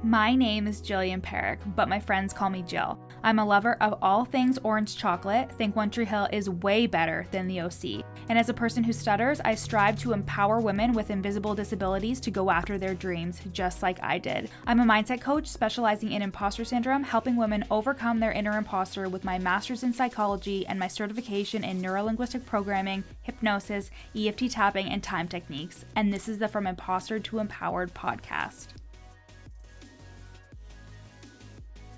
My name is Jillian Parekh, but my friends call me Jill. I'm a lover of all things orange chocolate. Think One Tree Hill is way better than the OC. And as a person who stutters, I strive to empower women with invisible disabilities to go after their dreams, just like I did. I'm a mindset coach specializing in imposter syndrome, helping women overcome their inner imposter with my master's in psychology and my certification in neurolinguistic programming, hypnosis, EFT tapping, and time techniques. And this is the From Imposter to Empowered podcast.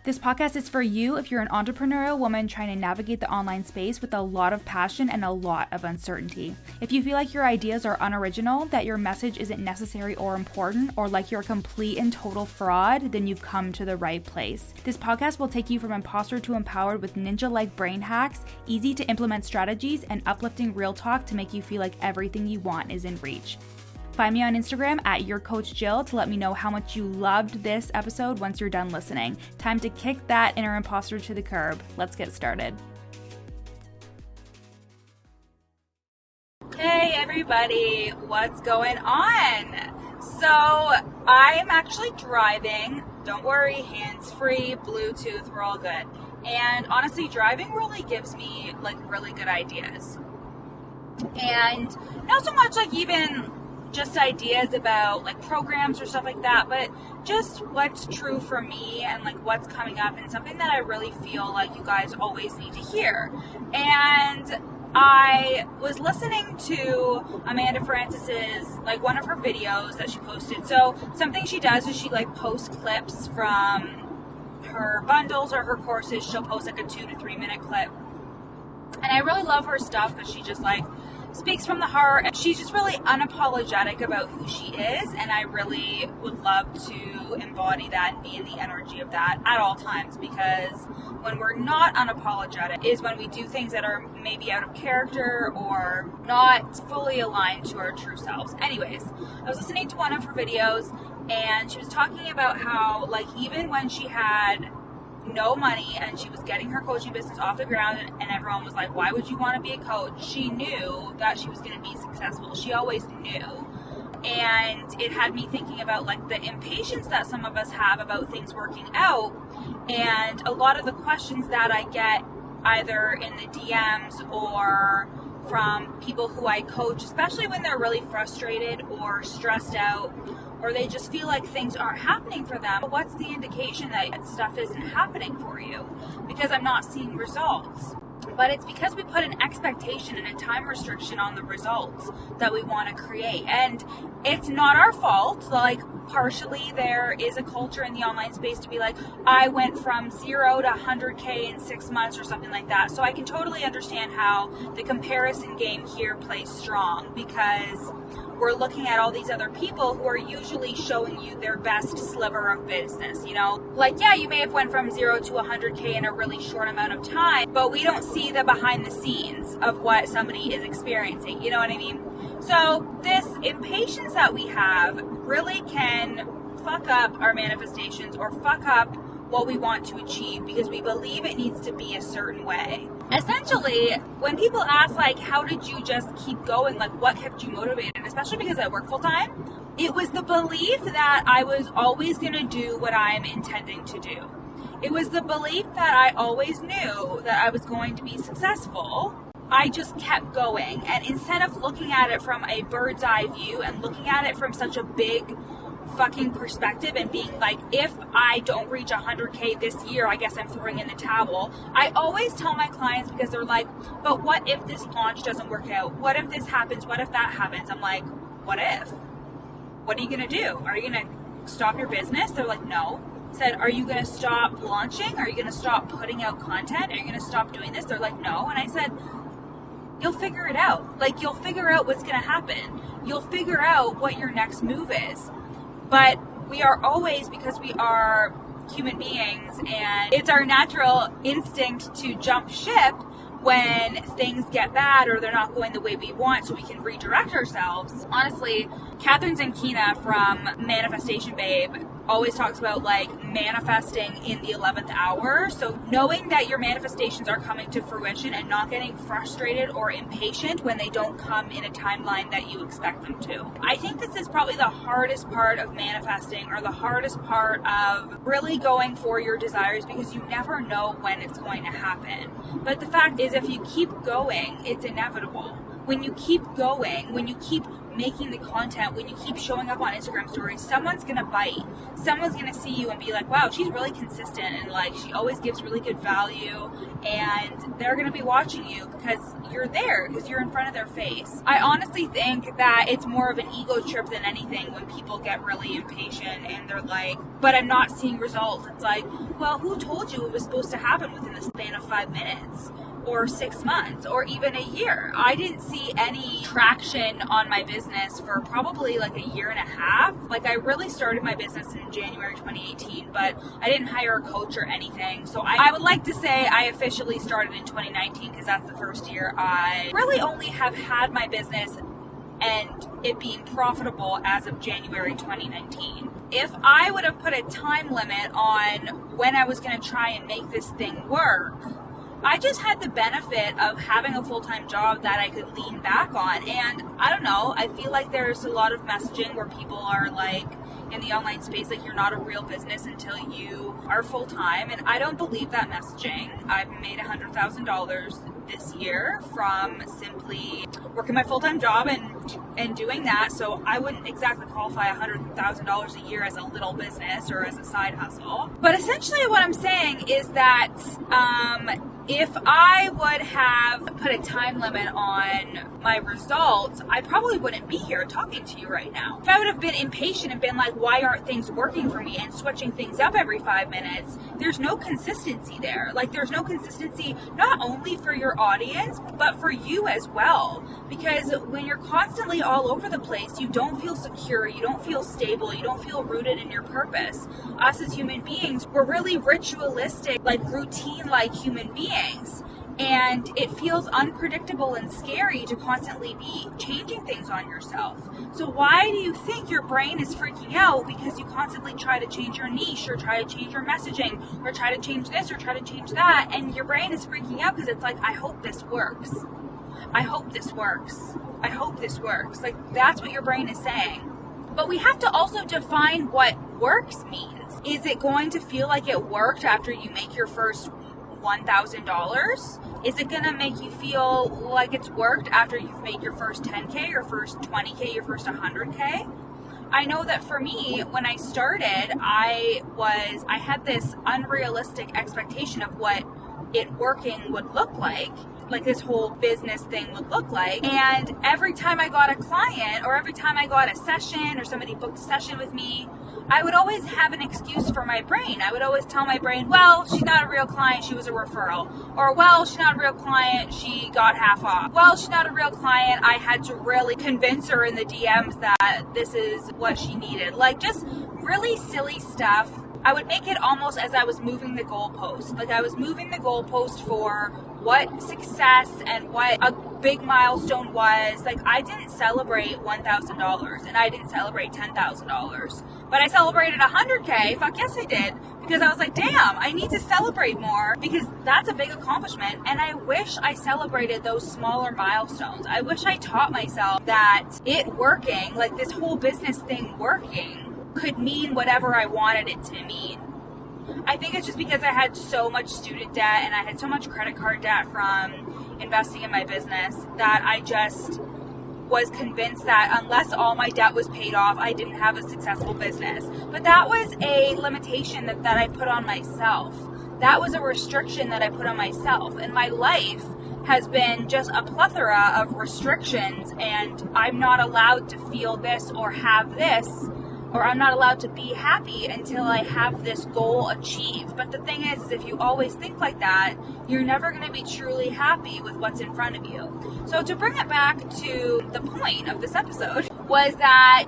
This podcast is for you if you're an entrepreneurial woman trying to navigate the online space with a lot of passion and a lot of uncertainty. If you feel like your ideas are unoriginal, that your message isn't necessary or important, or like you're a complete and total fraud, then you've come to the right place. This podcast will take you from imposter to empowered with ninja-like brain hacks, easy to implement strategies, and uplifting real talk to make you feel like everything you want is in reach. Find me on Instagram at YourCoachJill to let me know how much you loved this episode once you're done listening. Time to kick that inner imposter to the curb. Let's get started. Hey everybody, what's going on? So I'm actually driving. Don't worry, hands-free, Bluetooth, we're all good. And honestly, driving really gives me really good ideas. And not so much even just ideas about programs or stuff like that, but just what's true for me and what's coming up and something that I really feel like you guys always need to hear. And I was listening to Amanda Francis's one of her videos that she posted. So something she does is she posts clips from her bundles or her courses. She'll post a 2 to 3 minute clip. And I really love her stuff because she just speaks from the heart, and she's just really unapologetic about who she is, and I really would love to embody that and be in the energy of that at all times, because when we're not unapologetic is when we do things that are maybe out of character or not fully aligned to our true selves. Anyways, I was listening to one of her videos, and she was talking about how even when she had no money and she was getting her coaching business off the ground, and everyone was like, why would you want to be a coach? She knew that she was going to be successful. She always knew. And it had me thinking about the impatience that some of us have about things working out, and a lot of the questions that I get either in the DMs or from people who I coach, especially when they're really frustrated or stressed out, or they just feel like things aren't happening for them. What's the indication that stuff isn't happening for you? Because I'm not seeing results. But it's because we put an expectation and a time restriction on the results that we want to create. And it's not our fault. Partially there is a culture in the online space to be I went from 0 to 100K in 6 months or something like that. So I can totally understand how the comparison game here plays strong, because we're looking at all these other people who are usually showing you their best sliver of business, yeah, you may have went from 0 to 100K in a really short amount of time, but we don't see the behind the scenes of what somebody is experiencing, you know what I mean? So this impatience that we have really can fuck up our manifestations or fuck up what we want to achieve, because we believe it needs to be a certain way. Essentially, when people ask how did you just keep going, what kept you motivated, especially because I work full time, it was the belief that I was always going to do what I'm intending to do. It was the belief that I always knew that I was going to be successful. I just kept going, and instead of looking at it from a bird's eye view and looking at it from such a big fucking perspective and being if I don't reach 100K this year, I guess I'm throwing in the towel. I always tell my clients, because they're but what if this launch doesn't work out? What if this happens? What if that happens? I'm what if? What are you going to do? Are you going to stop your business? They're no. I said, are you going to stop launching? Are you going to stop putting out content? Are you going to stop doing this? They're no. And I said, you'll figure it out. You'll figure out what's going to happen. You'll figure out what your next move is. But we are always, because we are human beings, and it's our natural instinct to jump ship when things get bad or they're not going the way we want, so we can redirect ourselves. Honestly, Catherine Zankina from Manifestation Babe always talks about like manifesting in the 11th hour. So knowing that your manifestations are coming to fruition and not getting frustrated or impatient when they don't come in a timeline that you expect them to. I think this is probably the hardest part of manifesting, or the hardest part of really going for your desires, because you never know when it's going to happen. But the fact is, if you keep going, it's inevitable. When you keep going, when you keep making the content, when you keep showing up on Instagram stories, someone's gonna bite. Someone's gonna see you and be like, wow, she's really consistent, and like she always gives really good value, and they're gonna be watching you because you're there, because you're in front of their face. I honestly think that it's more of an ego trip than anything when people get really impatient and they're like, but I'm not seeing results. It's like, well, who told you it was supposed to happen within the span of 5 minutes? Or 6 months, or even a year? I didn't see any traction on my business for probably like a year and a half. Like, I really started my business in January 2018, but I didn't hire a coach or anything. So I would like to say I officially started in 2019, because that's the first year I really only have had my business and it being profitable as of January 2019. If I would have put a time limit on when I was going to try and make this thing work, I just had the benefit of having a full-time job that I could lean back on. And I don't know, I feel like there's a lot of messaging where people are like, in the online space, like, you're not a real business until you are full-time. And I don't believe that messaging. I've made $100,000 this year from simply working my full-time job and doing that. So I wouldn't exactly qualify $100,000 a year as a little business or as a side hustle. But essentially what I'm saying is that if I would have put a time limit on my results, I probably wouldn't be here talking to you right now. If I would have been impatient and been like, why aren't things working for me, and switching things up every 5 minutes, there's no consistency there. Like, there's no consistency not only for your audience, but for you as well. Because when you're constantly all over the place, you don't feel secure, you don't feel stable, you don't feel rooted in your purpose. Us as human beings, we're really ritualistic, like routine-like human beings. And it feels unpredictable and scary to constantly be changing things on yourself. So why do you think your brain is freaking out because you constantly try to change your niche, or try to change your messaging, or try to change this, or try to change that, and your brain is freaking out because it's like, I hope this works. I hope this works. I hope this works. Like, that's what your brain is saying. But we have to also define what works means. Is it going to feel like it worked after you make your first $1,000? Is it going to make you feel like it's worked after you've made your first 10K, your first 20K, your first 100K? I know that for me, when I started, I had this unrealistic expectation of what it working would look like this whole business thing would look like. And every time I got a client, or every time I got a session, or somebody booked a session with me, I would always have an excuse for my brain. I would always tell my brain, well, she's not a real client, she was a referral. Or, well, she's not a real client, she got half off. Well, she's not a real client, I had to really convince her in the DMs that this is what she needed. Like, just really silly stuff. I would make it almost as I was moving the goalpost. Like, I was moving the goalpost for what success and what a big milestone was. Like, I didn't celebrate $1,000 and I didn't celebrate $10,000, but I celebrated 100K. Fuck yes, I did, because I was like, damn, I need to celebrate more, because that's a big accomplishment. And I wish I celebrated those smaller milestones. I wish I taught myself that it working, like this whole business thing working, could mean whatever I wanted it to mean. I think it's just because I had so much student debt and I had so much credit card debt from investing in my business that I just was convinced that unless all my debt was paid off, I didn't have a successful business. But that was a limitation that I put on myself. That was a restriction that I put on myself. And my life has been just a plethora of restrictions, and I'm not allowed to feel this or have this, or I'm not allowed to be happy until I have this goal achieved. But the thing is if you always think like that, you're never going to be truly happy with what's in front of you. So to bring it back to the point of this episode, was that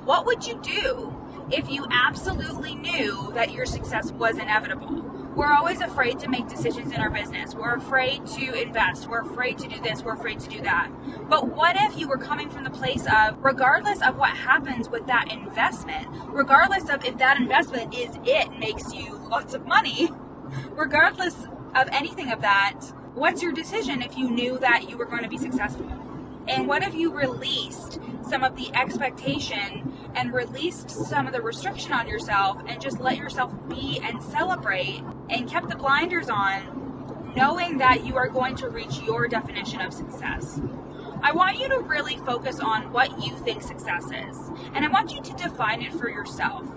what would you do if you absolutely knew that your success was inevitable? We're always afraid to make decisions in our business. We're afraid to invest. We're afraid to do this. We're afraid to do that. But what if you were coming from the place of, regardless of what happens with that investment, regardless of if that investment makes you lots of money, regardless of anything of that, what's your decision if you knew that you were going to be successful? And what if you released some of the expectation and released some of the restriction on yourself and just let yourself be and celebrate and kept the blinders on, knowing that you are going to reach your definition of success? I want you to really focus on what you think success is. And I want you to define it for yourself.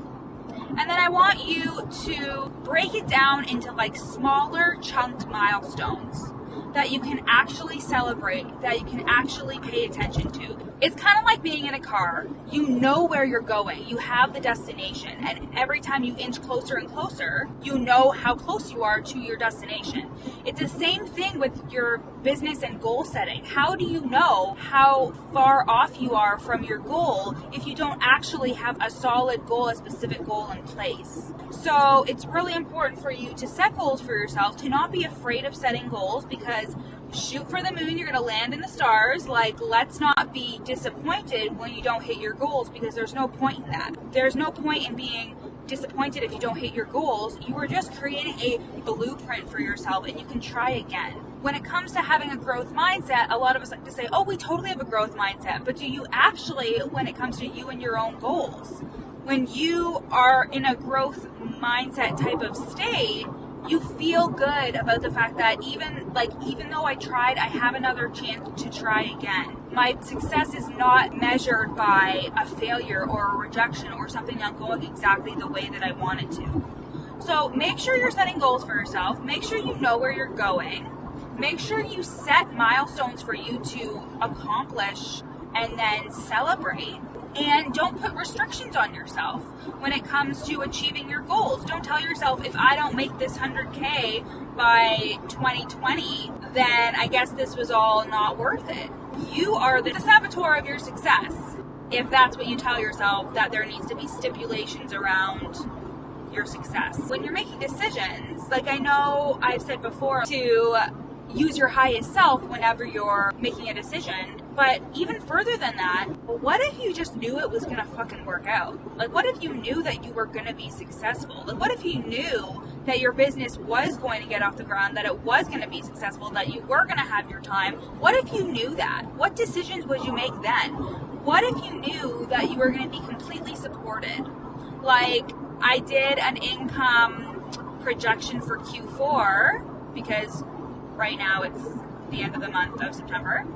And then I want you to break it down into like smaller chunked milestones that you can actually celebrate, that you can actually pay attention to. It's kind of like being in a car. You know where you're going. You have the destination. And every time you inch closer and closer, you know how close you are to your destination. It's the same thing with your business and goal setting. How do you know how far off you are from your goal if you don't actually have a solid goal, a specific goal in place? So it's really important for you to set goals for yourself, to not be afraid of setting goals, because shoot for the moon, you're going to land in the stars. Like, let's not be disappointed when you don't hit your goals, because there's no point in that. There's no point in being disappointed if you don't hit your goals. You are just creating a blueprint for yourself, and you can try again. When it comes to having a growth mindset, a lot of us like to say, oh, we totally have a growth mindset. But do you actually, when it comes to you and your own goals? When you are in a growth mindset type of state, you feel good about the fact that even though I tried, I have another chance to try again. My success is not measured by a failure or a rejection or something not going exactly the way that I want it to. So make sure you're setting goals for yourself. Make sure you know where you're going. Make sure you set milestones for you to accomplish and then celebrate. And don't put restrictions on yourself when it comes to achieving your goals. Don't tell yourself, if I don't make this 100K by 2020, then I guess this was all not worth it. You are the saboteur of your success if that's what you tell yourself, that there needs to be stipulations around your success. When you're making decisions, like I know I've said before, to use your highest self whenever you're making a decision. But even further than that, what if you just knew it was gonna fucking work out? Like, what if you knew that you were gonna be successful? Like, what if you knew that your business was going to get off the ground, that it was gonna be successful, that you were gonna have your time? What if you knew that? What decisions would you make then? What if you knew that you were gonna be completely supported? Like, I did an income projection for Q4 because right now it's the end of the month of September.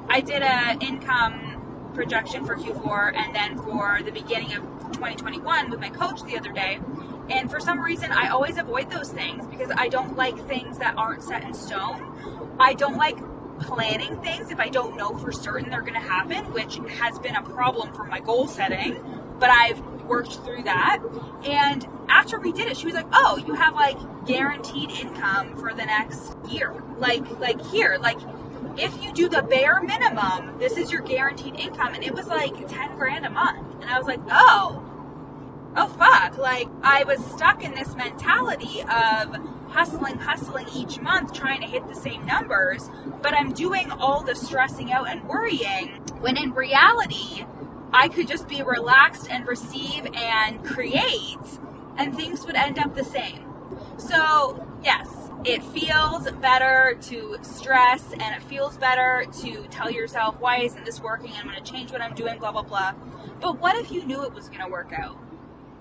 I did an income projection for Q4 and then for the beginning of 2021 with my coach the other day. And for some reason, I always avoid those things because I don't like things that aren't set in stone. I don't like planning things if I don't know for certain they're going to happen, which has been a problem for my goal setting, but I've worked through that. And after we did it, she was like, oh, you have like guaranteed income for the next year. Like here, like if you do the bare minimum, this is your guaranteed income. And it was like 10 grand a month. And I was like, oh fuck. Like, I was stuck in this mentality of hustling each month, trying to hit the same numbers, but I'm doing all the stressing out and worrying, when in reality, I could just be relaxed and receive and create, and things would end up the same. So yes, it feels better to stress, and it feels better to tell yourself, why isn't this working? I'm going to change what I'm doing, blah, blah, blah. But what if you knew it was going to work out?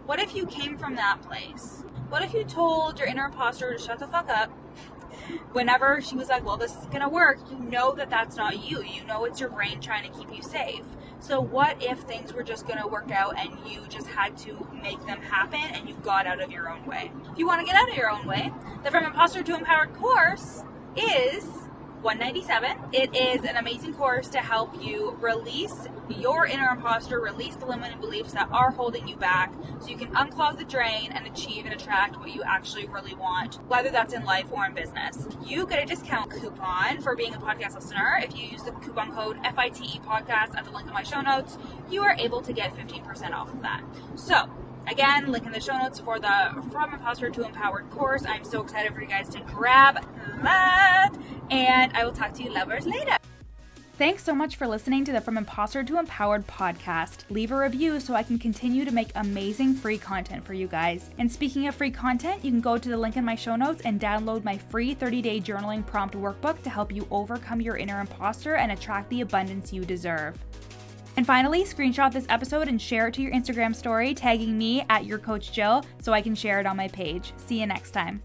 What if you came from that place? What if you told your inner imposter to shut the fuck up whenever she was like, well, this is going to work? You know that that's not you. You know it's your brain trying to keep you safe. So what if things were just going to work out and you just had to make them happen and you got out of your own way? If you want to get out of your own way, the From Imposter to Empowered course is $197. It is an amazing course to help you release your inner imposter, release the limiting beliefs that are holding you back, so you can unclog the drain and achieve and attract what you actually really want, whether that's in life or in business. You get a discount coupon for being a podcast listener. If you use the coupon code FITE podcast at the link in my show notes, you are able to get 15% off of that. So Again, link in the show notes for the From Imposter to Empowered course. I'm so excited for you guys to grab that. And I will talk to you lovers later. Thanks so much for listening to the From Imposter to Empowered podcast. Leave a review so I can continue to make amazing free content for you guys. And speaking of free content, you can go to the link in my show notes and download my free 30-day journaling prompt workbook to help you overcome your inner imposter and attract the abundance you deserve. And finally, screenshot this episode and share it to your Instagram story, tagging me at YourCoachJill so I can share it on my page. See you next time.